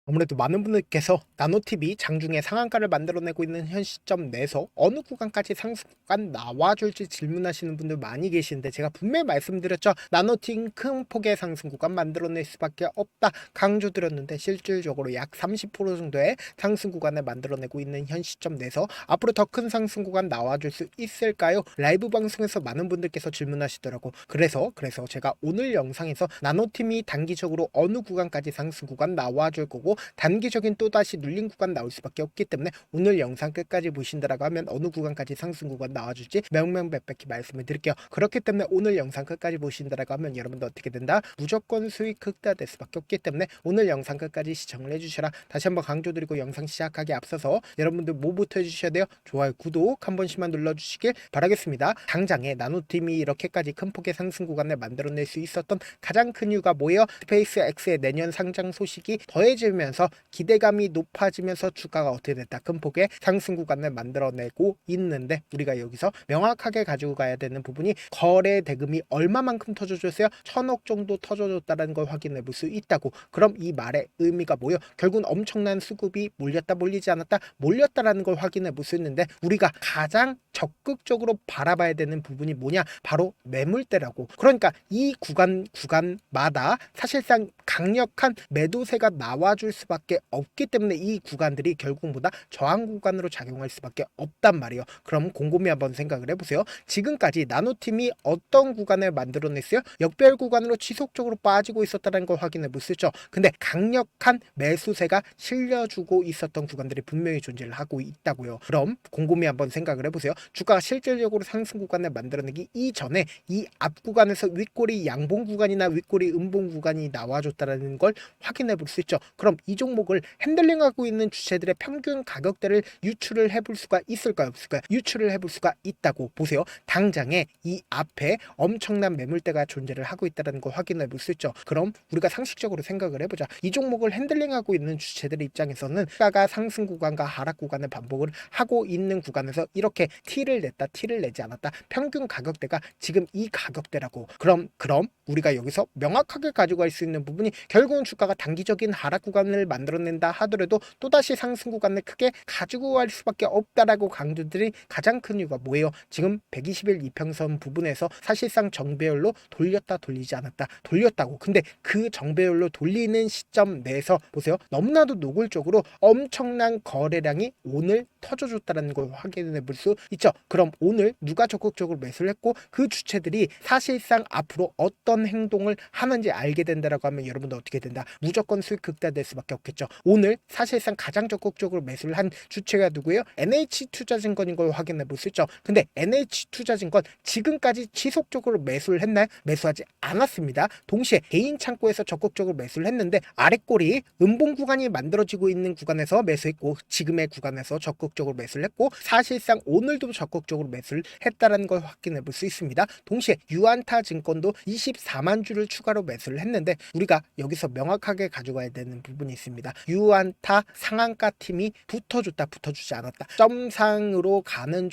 아무래도 많은 분들께서 나노TV 장중에 상한가를 만들어내고 있는 현 시점 내에서 어느 구간까지 상승 구간 나와줄지 질문하시는 분들 많이 계시는데, 제가 분명히 말씀드렸죠. 나노TV 큰 폭의 상승 구간 만들어낼 수밖에 없다 강조드렸는데, 실질적으로 약 30% 정도의 상승 구간을 만들어내고 있는 현 시점 내에서 앞으로 더 큰 상승 구간 나와줄 수 있을까요? 라이브 방송에서 많은 분들께서 질문하시더라고. 그래서 제가 오늘 영상에서 나노TV 단기적으로 어느 구간까지 상승 구간 나와줄 거고, 단기적인 또다시 눌린 구간 나올 수밖에 없기 때문에 오늘 영상 끝까지 보신다라고 하면 어느 구간까지 상승 구간 나와줄지 명명백백히 말씀을 드릴게요. 그렇기 때문에 오늘 영상 끝까지 보신다라고 하면 여러분도 어떻게 된다? 무조건 수익 극대화될 수밖에 없기 때문에 오늘 영상 끝까지 시청을 해주셔라. 다시 한번 강조드리고, 영상 시작하기 앞서서 여러분들 뭐부터 해주셔야 돼요? 좋아요, 구독 한 번씩만 눌러주시길 바라겠습니다. 당장에 나노팀이 이렇게까지 큰 폭의 상승 구간을 만들어낼 수 있었던 가장 큰 이유가 뭐예요? 스페이스X의 내년 상장 소식이 더해지면서 기대감이 높아지면서 주가가 어떻게 됐다? 큰 폭의 상승 구간을 만들어내고 있는데, 우리가 여기서 명확하게 가지고 가야 되는 부분이 거래 대금이 얼마만큼 터져줬어요? 1000억 정도 터져줬다는 걸 확인해 볼 수 있다고. 그럼 이 말의 의미가 뭐예요? 결국은 엄청난 수급이 몰렸다 몰리지 않았다 몰렸다라는 걸 확인해 볼 수 있는데, 우리가 가장 적극적으로 바라봐야 되는 부분이 뭐냐? 바로 매물대라고. 그러니까 이 구간마다 사실상 강력한 매도세가 나와줄 수밖에 없기 때문에 이 구간들이 결국보다 저항 구간으로 작용할 수밖에 없단 말이에요. 그럼 곰곰이 한번 생각을 해보세요. 지금까지 나노팀이 어떤 구간을 만들어냈어요? 역별 구간으로 지속적으로 빠지고 있었다는 걸 확인해 볼 수 있죠. 근데 강력한 매수세가 실려주고 있었던 구간들이 분명히 존재를 하고 있다고요. 그럼 곰곰이 한번 생각을 해보세요. 주가가 실질적으로 상승 구간을 만들어내기 이전에 이 앞 구간에서 윗꼬리 양봉 구간이나 윗꼬리 음봉 구간이 나와줬다는 걸 확인해 볼 수 있죠. 그럼 이 종목을 핸들링하고 있는 주체들의 평균 가격대를 유출을 해볼 수가 있을까요? 없을까요? 유출을 해볼 수가 있다고 보세요. 당장에 이 앞에 엄청난 매물대가 존재를 하고 있다는 걸 확인해 볼 수 있죠. 그럼 우리가 상식적으로 생각을 해보자. 이 종목을 핸들링하고 있는 주체들의 입장에서는 주가가 상승 구간과 하락 구간을 반복을 하고 있는 구간에서 이렇게 T를 냈다, T를 내지 않았다, 평균 가격대가 지금 이 가격대라고. 그럼 우리가 여기서 명확하게 가져갈 수 있는 부분이, 결국은 주가가 단기적인 하락 구간을 만들어낸다 하더라도 또다시 상승 구간을 크게 가지고 갈 수밖에 없다라고 강조드린 가장 큰 이유가 뭐예요? 지금 120일 이평선 부분에서 사실상 정배열로 돌렸다 돌리지 않았다 돌렸다고. 근데 그 정배열로 돌리는 시점 내에서 보세요. 너무나도 노골적으로 엄청난 거래량이 오늘 터져줬다는 걸 확인해 볼 수 있죠. 그럼 오늘 누가 적극적으로 매수를 했고 그 주체들이 사실상 앞으로 어떤 행동을 하는지 알게 된다라고 하면 여러분도 어떻게 된다? 무조건 수익 극대화될 수밖에 없겠죠. 오늘 사실상 가장 적극적으로 매수를 한 주체가 누구예요? NH투자증권인 걸 확인해 볼 수 있죠. 근데 NH투자증권 지금까지 지속적으로 매수를 했나요? 매수하지 않았습니다. 동시에 개인 창고에서 적극적으로 매수를 했는데, 아랫골이 음봉 구간이 만들어지고 있는 구간에서 매수했고 지금의 구간에서 적극적으로 매수를 했고, 사실상 오늘도 적극적으로 매수를 했다는 걸 확인해 볼 수 있습니다. 동시에 유안타 증권도 24만 주를 추가로 매수를 했는데, 우리가 여기서 명확하게 가져가야 되는 부분이 있습니다. 유안타 상한가 팀이 붙어줬다 붙어주지 않았다, 점상으로 가는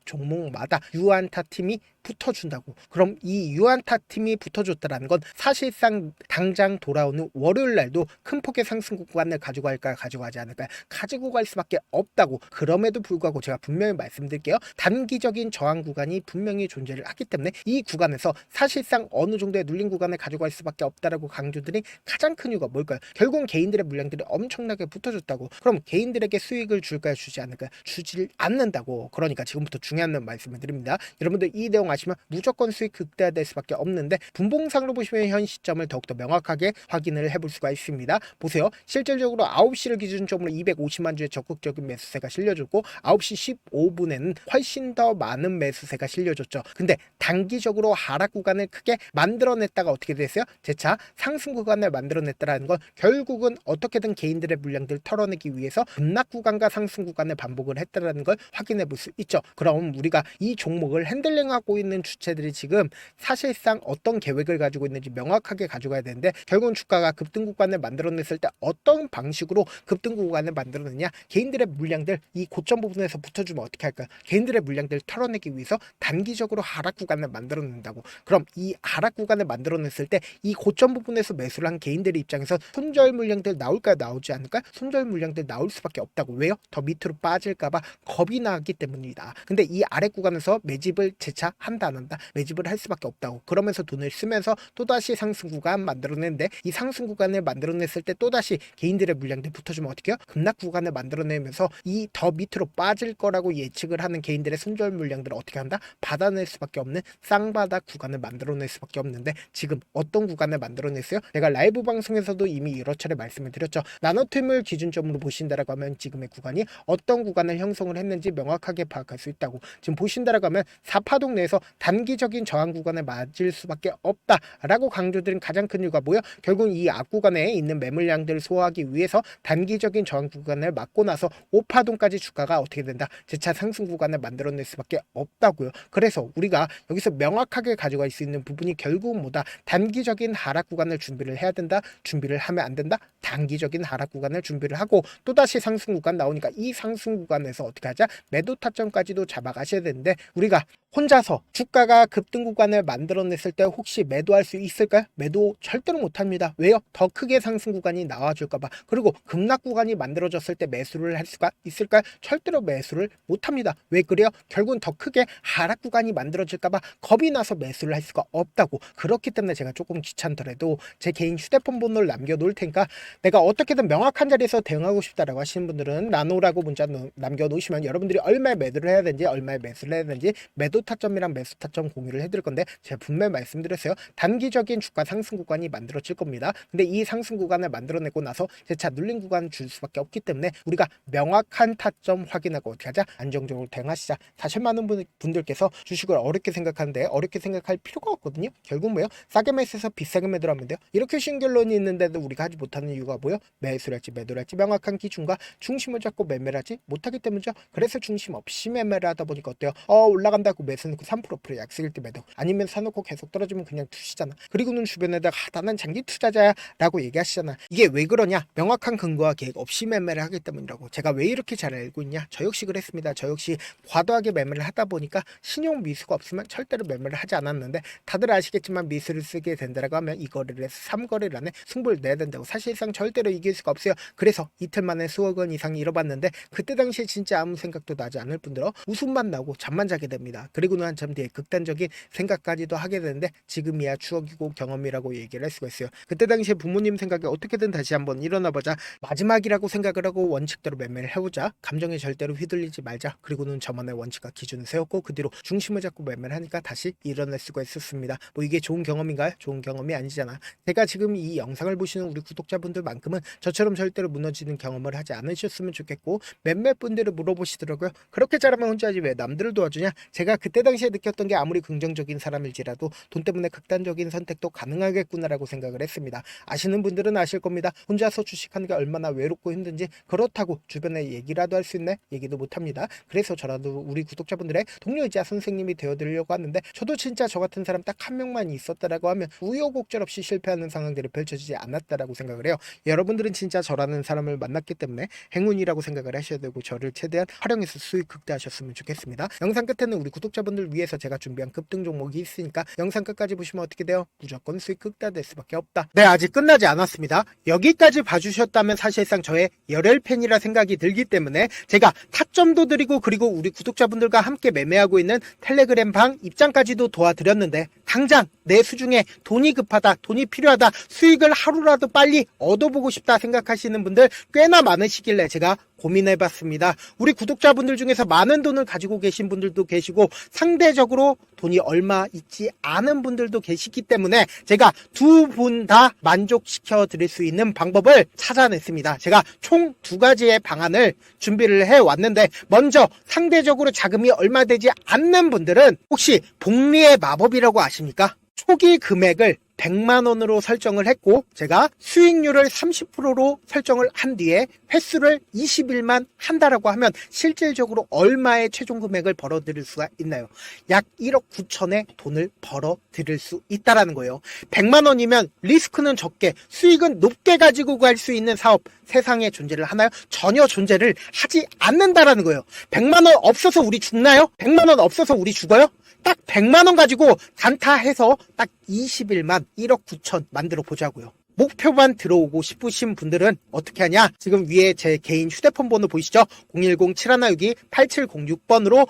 종목마다 유안타 팀이 붙어준다고. 그럼 이 유안타 팀이 붙어줬다라는 건 사실상 당장 돌아오는 월요일 날도 큰 폭의 상승 구간을 가지고 갈까요? 가져가지 않을까요? 가지고 갈 수밖에 없다고. 그럼에도 불구하고 제가 분명히 말씀드릴게요. 단기적인 저항 구간이 분명히 존재를 하기 때문에 이 구간에서 사실상 어느 정도의 눌린 구간을 가져갈 수밖에 없다라고 강조드린 가장 큰 이유가 뭘까요? 결국은 개인들의 물량들이 엄청나게 붙어줬다고. 그럼 개인들에게 수익을 줄까요? 주지 않을까요? 주질 않는다고. 그러니까 지금부터 중요한 말씀을 드립니다. 여러분들 이 내용 아시면 무조건 수익 극대화될 수밖에 없는데, 분봉상으로 보시면 현 시점을 더욱더 명확하게 확인을 해볼 수가 있습니다. 보세요. 실질적으로 9시를 기준점으로 250만 주의 적극적인 매수세가 실려줬고, 9시 15분에는 훨씬 더 많은 매수세가 실려줬죠. 근데 단기적으로 하락 구간을 크게 만들어냈다가 어떻게 됐어요? 재차 상승 구간을 만들어냈다는 건 결국은 어떻게든 개인들의 물량들을 털어내기 위해서 급락 구간과 상승 구간을 반복을 했다는 걸 확인해 볼 수 있죠. 그럼 우리가 이 종목을 핸들링하고 있는 주체들이 지금 사실상 어떤 계획을 가지고 있는지 명확하게 가져가야 되는데, 결국은 주가가 급등 구간을 만들어냈을 때 어떤 방식으로 급등 구간을 만들어내냐, 개인들의 물량들 이 고점 부분에서 붙어주면 어떻게 할까요? 개인들의 물량들 털어내기 위해서 단기적으로 하락 구간을 만들어낸다고. 그럼 이 하락 구간을 만들어냈을 때 이 고점 부분에서 매수를 한 개인들의 입장에서 손절 물량들 나올까요, 나오지 않을까요? 손절 물량들 나올 수밖에 없다고. 왜요? 더 밑으로 빠질까봐 겁이 나기 때문이다. 근데 이 아래 구간에서 매집을 재차 한다 안 한다? 매집을 할 수밖에 없다고. 그러면서 돈을 쓰면서 또다시 상승 구간 만들어내는데, 이 상승 구간을 만들어냈을 때 또다시 개인들의 물량들 붙어주면 어떻게 해요? 급락 구간을 만들어내면서 이 더 밑으로 빠질 거라고 예측을 하는 개인들의 손절 물량들을 어떻게 한다? 받아낼 수밖에 없는 쌍바닥 구간을 만들어낼 수밖에 없는데, 지금 어떤 구간을 만들어냈어요? 내가 라이브 방송에서도 이미 여러 차례 말씀을 드렸죠. 나노팀을 기준점으로 보신다라고 하면 지금의 구간이 어떤 구간을 형성을 했는지 명확하게 파악할 수 있다고. 지금 보신다라고 하면 4파동 내에서 단기적인 저항 구간에 맞을 수밖에 없다라고 강조드린 가장 큰 이유가 뭐야? 결국은 이 앞구간에 있는 매물량들을 소화하기 위해서 단기적인 저항 구간을 맞고 나서 5파동까지 주가가 어떻게 된다? 재차 상승 구간을 만들어낼 수밖에 없다고요. 그래서 우리가 여기서 명확하게 가져갈 수 있는 부분이 결국은 뭐다? 단기적인 하락 구간을 준비를 해야 된다. 준비를 하면 안 된다. 단기적인 하락 구간을 준비를 하고 또다시 상승 구간 나오니까 이 상승 구간에서 어떻게 하자? 매도 타점까지도 잡아가셔야 되는데, 우리가 혼자서 주가가 급등 구간을 만들어냈을 때 혹시 매도할 수 있을까요? 매도 절대로 못합니다. 왜요? 더 크게 상승 구간이 나와줄까봐. 그리고 급락 구간이 만들어졌을 때 매수를 할 수가 있을까요? 절대로 매수를 못합니다. 왜 그래요? 결국은 더 크게 하락 구간이 만들어질까봐 겁이 나서 매수를 할 수가 없다고. 그렇기 때문에 제가 조금 귀찮더라도 제 개인 휴대폰 번호를 남겨놓을 테니까, 내가 어떻게든 명확한 자리에서 대응하고 싶다라고 하시는 분들은 나노라고 문자 남겨놓으시면 여러분들이 얼마에 매도를 해야 되는지, 얼마에 매수를 해야 되는지 매도 타점이랑 매수 타점 공유를 해드릴 건데, 제가 분명히 말씀드렸어요. 단기적인 주가 상승 구간이 만들어질 겁니다. 근데 이 상승 구간을 만들어내고 나서 재차 눌린 구간을 줄 수밖에 없기 때문에 우리가 명확한 타점 확인하고 어떻게 하자? 안정적으로 대응하시자. 사실 많은 분들께서 주식을 어렵게 생각하는데 어렵게 생각할 필요가 없거든요. 결국 뭐예요? 싸게 매수해서 비싸게 매도를 하면 돼요. 이렇게 쉬운 결론이 있는데도 우리가 하지 못하는 이유가 뭐예요? 매수를 할지 매도를 할지 명확한 기준과 중심을 잡고 매매를 하지 못하기 때문이죠. 그래서 중심 없이 매매를 하다 보니까 어때요? 올라간다고 매수놓고 3% 약속일 때 매도, 아니면 사놓고 계속 떨어지면 그냥 투시잖아. 그리고는 주변에다가 나는 장기 투자자야 라고 얘기하시잖아. 이게 왜 그러냐? 명확한 근거와 계획 없이 매매를 하기 때문이라고. 제가 왜 이렇게 잘 알고 있냐? 저 역시 그랬습니다. 저 역시 과도하게 매매를 하다 보니까 신용 미수가 없으면 절대로 매매를 하지 않았는데, 다들 아시겠지만 미수를 쓰게 된다라고 하면 이 거래를 해서 3거래를 안에 승부를 내야 된다고. 사실상 절대로 이길 수가 없어요. 그래서 이틀 만에 수억 원 이상 잃어봤는데, 그때 당시에 진짜 아무 생각도 나지 않을 뿐더러 웃음만 나고 잠만 자게 됩니다. 그리고는 한참 뒤에 극단적인 생각까지도 하게 되는데, 지금이야 추억이고 경험이라고 얘기를 할 수가 있어요. 그때 당시에 부모님 생각에 어떻게든 다시 한번 일어나보자, 마지막이라고 생각을 하고 원칙대로 매매를 해보자, 감정에 절대로 휘둘리지 말자, 그리고는 저만의 원칙과 기준을 세웠고 그 뒤로 중심을 잡고 매매를 하니까 다시 일어날 수가 있었습니다. 뭐 이게 좋은 경험인가요? 좋은 경험이 아니잖아. 제가 지금 이 영상을 보시는 우리 구독자분들만큼은 저처럼 절대로 무너지는 경험을 하지 않으셨으면 좋겠고, 몇몇 분들을 물어보시더라고요. 그렇게 잘하면 혼자 하지 왜 남들을 도와주냐? 제가 그때 당시에 느꼈던 게 아무리 긍정적인 사람일지라도 돈 때문에 극단적인 선택도 가능하겠구나라고 생각을 했습니다. 아시는 분들은 아실 겁니다. 혼자서 주식하는 게 얼마나 외롭고 힘든지. 그렇다고 주변에 얘기라도 할 수 있네? 얘기도 못합니다. 그래서 저라도 우리 구독자분들의 동료이자 선생님이 되어드리려고 하는데, 저도 진짜 저 같은 사람 딱 한 명만 있었다라고 하면 우여곡절 없이 실패하는 상황들이 펼쳐지지 않았다라고 생각을 해요. 여러분들은 진짜 저라는 사람을 만났기 때문에 행운이라고 생각을 하셔야 되고, 저를 최대한 활용해서 수익 극대화하셨으면 좋겠습니다. 영상 끝에는 우리 구독자분들 위해서 제가 준비한 급등 종목이 있으니까 영상 끝까지 보시면 어떻게 돼요? 무조건 수익 극대화될 수밖에 없다. 네, 아직 끝나지 않았습니다. 여기까지 봐주셨다면 사실상 저의 열혈 팬이라 생각이 들기 때문에 제가 타점도 드리고, 그리고 우리 구독자분들과 함께 매매하고 있는 텔레그램 방 입장까지도 도와드렸는데, 당장 내 수중에 돈이 급하다, 돈이 필요하다, 수익을 하루라도 빨리 얻어보고 싶다 생각하시는 분들 꽤나 많으시길래 제가 고민해봤습니다. 우리 구독자분들 중에서 많은 돈을 가지고 계신 분들도 계시고, 상대적으로 돈이 얼마 있지 않은 분들도 계시기 때문에 제가 두 분 다 만족시켜 드릴 수 있는 방법을 찾아냈습니다. 제가 총 2가지의 방안을 준비를 해왔는데, 먼저 상대적으로 자금이 얼마 되지 않는 분들은 혹시 복리의 마법이라고 아십니까? 초기 금액을 100만 원으로 설정을 했고 제가 수익률을 30%로 설정을 한 뒤에 횟수를 20일만 한다라고 하면 실질적으로 얼마의 최종 금액을 벌어들일 수가 있나요? 약 1억 9천의 돈을 벌어들일 수 있다라는 거예요. 100만 원이면 리스크는 적게 수익은 높게 가지고 갈 수 있는 사업 세상에 존재를 하나요? 전혀 존재를 하지 않는다라는 거예요. 100만 원 없어서 우리 죽나요? 100만 원 없어서 우리 죽어요? 딱 100만 원 가지고 단타해서 딱 20일만 1억 9천 만들어 보자고요. 목표만 들어오고 싶으신 분들은 어떻게 하냐? 지금 위에 제 개인 휴대폰 번호 보이시죠? 010-7162-8706번으로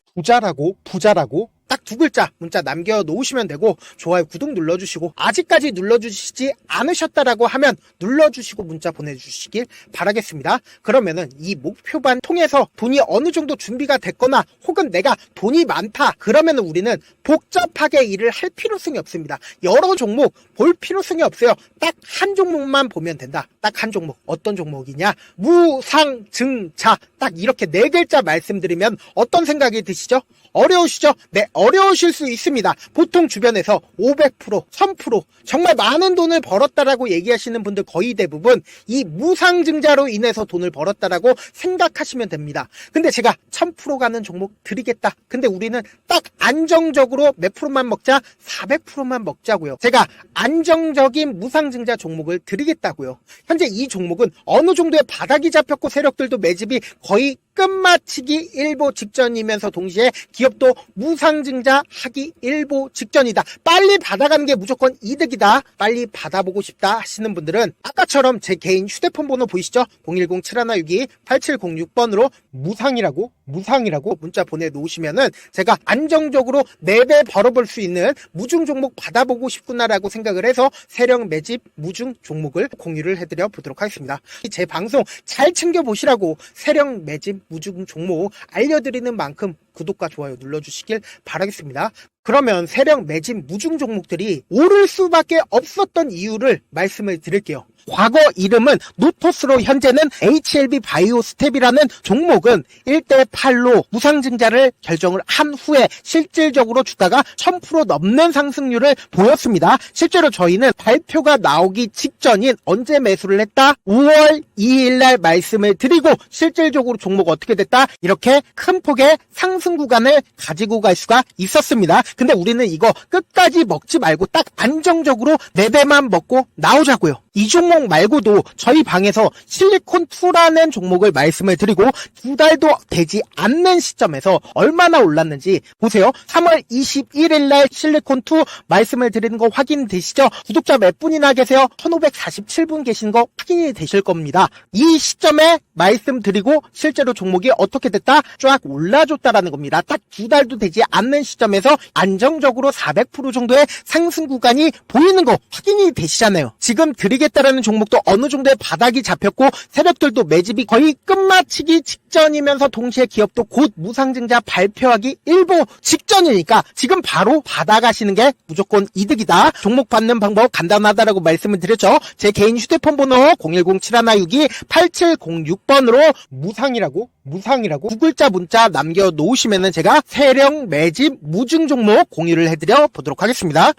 부자라고 딱 두 글자 문자 남겨놓으시면 되고 좋아요 구독 눌러주시고 아직까지 눌러주시지 않으셨다라고 하면 눌러주시고 문자 보내주시길 바라겠습니다. 그러면은 이 목표반 통해서 돈이 어느 정도 준비가 됐거나 혹은 내가 돈이 많다 그러면은 우리는 복잡하게 일을 할 필요성이 없습니다. 여러 종목 볼 필요성이 없어요. 딱 한 종목만 보면 된다. 딱 한 종목. 어떤 종목이냐? 무상증자. 딱 이렇게 네 글자 말씀드리면 어떤 생각이 드시죠? 어려우시죠? 네, 어려우실 수 있습니다. 보통 주변에서 500%, 1000% 정말 많은 돈을 벌었다라고 얘기하시는 분들 거의 대부분 이 무상증자로 인해서 돈을 벌었다라고 생각하시면 됩니다. 근데 제가 1000% 가는 종목 드리겠다. 근데 우리는 딱 안정적으로 몇 프로만 먹자? 400%만 먹자고요. 제가 안정적인 무상증자 종목을 드리겠다고요. 현재 이 종목은 어느 정도의 바닥이 잡혔고 세력들도 매집이 거의 끝마치기 일보 직전이면서 동시에 기업도 무상증자 하기 일보 직전이다. 빨리 받아가는 게 무조건 이득이다. 빨리 받아보고 싶다 하시는 분들은 아까처럼 제 개인 휴대폰 번호 보이시죠? 010-7162-8706번으로 무상이라고 문자 보내놓으시면은 제가 안정적으로 4배 벌어볼 수 있는 무중 종목 받아보고 싶구나라고 생각을 해서 세력 매집 무중 종목을 공유를 해드려 보도록 하겠습니다. 제 방송 잘 챙겨보시라고 세력 매집 무중 종목 알려드리는 만큼 구독과 좋아요 눌러주시길 바라겠습니다. 그러면 세력 매집 무중 종목들이 오를 수밖에 없었던 이유를 말씀을 드릴게요. 과거 이름은 노토스로 현재는 HLB 바이오스텝이라는 종목은 1대8로 무상증자를 결정을 한 후에 실질적으로 주가가 1000% 넘는 상승률을 보였습니다. 실제로 저희는 발표가 나오기 직전인 언제 매수를 했다? 5월 2일날 말씀을 드리고 실질적으로 종목 어떻게 됐다? 이렇게 큰 폭의 상승 구간을 가지고 갈 수가 있었습니다. 근데 우리는 이거 끝까지 먹지 말고 딱 안정적으로 4배만 먹고 나오자고요. 이 종목 말고도 저희 방에서 실리콘2라는 종목을 말씀을 드리고 2달도 되지 않는 시점에서 얼마나 올랐는지 보세요. 3월 21일 날 실리콘2 말씀을 드리는 거 확인되시죠? 구독자 몇 분이나 계세요? 1547분 계신 거 확인이 되실 겁니다. 이 시점에 말씀드리고 실제로 종목이 어떻게 됐다? 쫙 올라줬다라는 겁니다. 딱 2달도 되지 않는 시점에서 안정적으로 400% 정도의 상승 구간이 보이는 거 확인이 되시잖아요. 지금 드리겠다라는 종목도 어느 정도의 바닥이 잡혔고 세력들도 매집이 거의 끝마치기 직전이면서 동시에 기업도 곧 무상증자 발표하기 일보 직전이니까 지금 바로 받아가시는 게 무조건 이득이다. 종목 받는 방법 간단하다라고 말씀을 드렸죠. 제 개인 휴대폰 번호 010-7162-8706번으로 무상이라고 두 글자 문자 남겨놓으시면은 제가 세력 매집 무중 종목 공유를 해드려 보도록 하겠습니다.